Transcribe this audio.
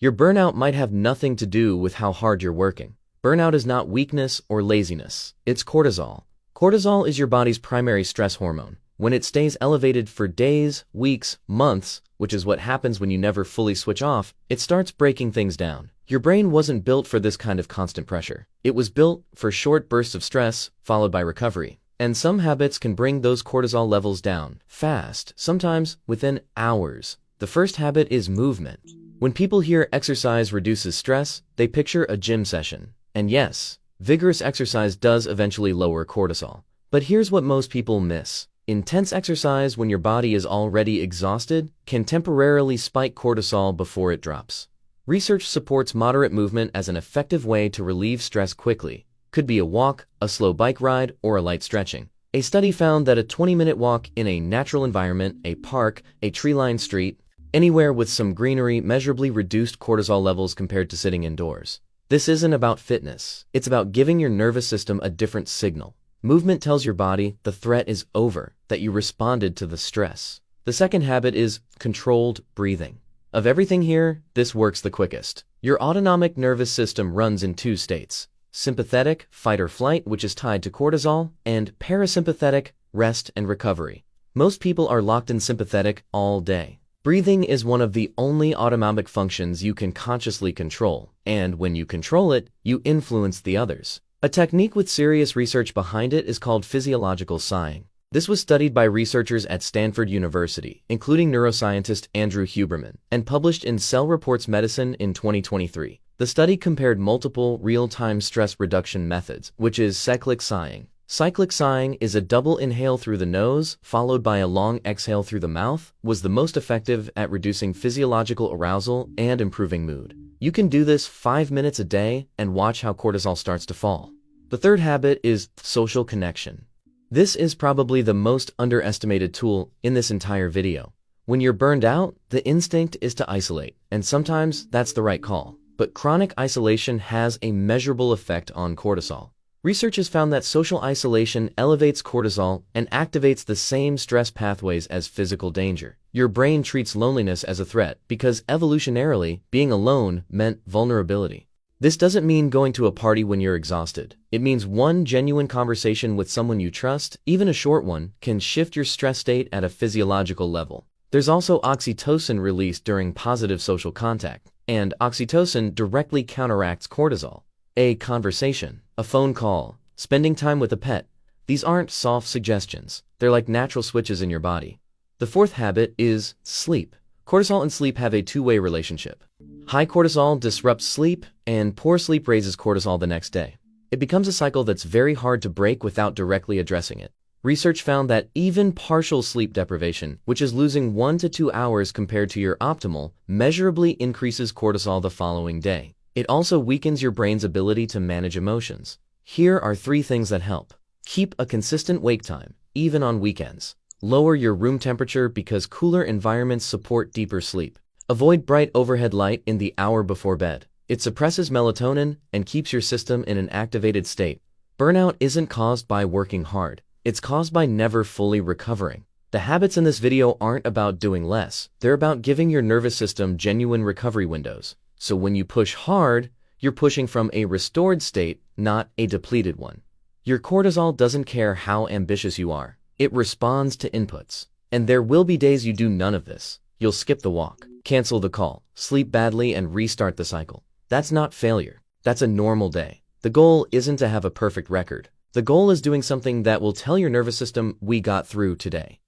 Your burnout might have nothing to do with how hard you're working. Burnout is not weakness or laziness. It's cortisol. Cortisol is your body's primary stress hormone. When it stays elevated for days, weeks, months, which is what happens when you never fully switch off, it starts breaking things down. Your brain wasn't built for this kind of constant pressure. It was built for short bursts of stress, followed by recovery. And some habits can bring those cortisol levels down, fast, sometimes within hours. The first habit is movement. When people hear exercise reduces stress, they picture a gym session. And yes, vigorous exercise does eventually lower cortisol. But here's what most people miss. Intense exercise when your body is already exhausted can temporarily spike cortisol before it drops. Research supports moderate movement as an effective way to relieve stress quickly. Could be a walk, a slow bike ride, or a light stretching. A study found that a 20-minute walk in a natural environment, a park, a tree-lined street, anywhere with some greenery measurably reduced cortisol levels compared to sitting indoors. This isn't about fitness. It's about giving your nervous system a different signal. Movement tells your body the threat is over, that you responded to the stress. The second habit is controlled breathing. Of everything here, this works the quickest. Your autonomic nervous system runs in two states: sympathetic, fight or flight, which is tied to cortisol, and parasympathetic, rest and recovery. Most people are locked in sympathetic all day. Breathing is one of the only autonomic functions you can consciously control, and when you control it, you influence the others. A technique with serious research behind it is called physiological sighing. This was studied by researchers at Stanford University, including neuroscientist Andrew Huberman, and published in Cell Reports Medicine in 2023. The study compared multiple real-time stress reduction methods, which is cyclic sighing. Cyclic sighing is a double inhale through the nose, followed by a long exhale through the mouth, was the most effective at reducing physiological arousal and improving mood. You can do this 5 minutes a day and watch how cortisol starts to fall. The third habit is social connection. This is probably the most underestimated tool in this entire video. When you're burned out, the instinct is to isolate, and sometimes that's the right call. But chronic isolation has a measurable effect on cortisol. Research has found that social isolation elevates cortisol and activates the same stress pathways as physical danger. Your brain treats loneliness as a threat because evolutionarily, being alone meant vulnerability. This doesn't mean going to a party when you're exhausted. It means one genuine conversation with someone you trust, even a short one, can shift your stress state at a physiological level. There's also oxytocin released during positive social contact, and oxytocin directly counteracts cortisol. A conversation, a phone call, spending time with a pet, these aren't soft suggestions. They're like natural switches in your body. The fourth habit is sleep. Cortisol and sleep have a two-way relationship. High cortisol disrupts sleep, and poor sleep raises cortisol the next day. It becomes a cycle that's very hard to break without directly addressing it. Research found that even partial sleep deprivation, which is losing 1 to 2 hours compared to your optimal, measurably increases cortisol the following day. It also weakens your brain's ability to manage emotions. Here are 3 things that help. Keep a consistent wake time, even on weekends. Lower your room temperature because cooler environments support deeper sleep. Avoid bright overhead light in the hour before bed. It suppresses melatonin and keeps your system in an activated state. Burnout isn't caused by working hard. It's caused by never fully recovering. The habits in this video aren't about doing less. They're about giving your nervous system genuine recovery windows. So when you push hard, you're pushing from a restored state, not a depleted one. Your cortisol doesn't care how ambitious you are. It responds to inputs. And there will be days you do none of this. You'll skip the walk, cancel the call, sleep badly, and restart the cycle. That's not failure. That's a normal day. The goal isn't to have a perfect record. The goal is doing something that will tell your nervous system, we got through today.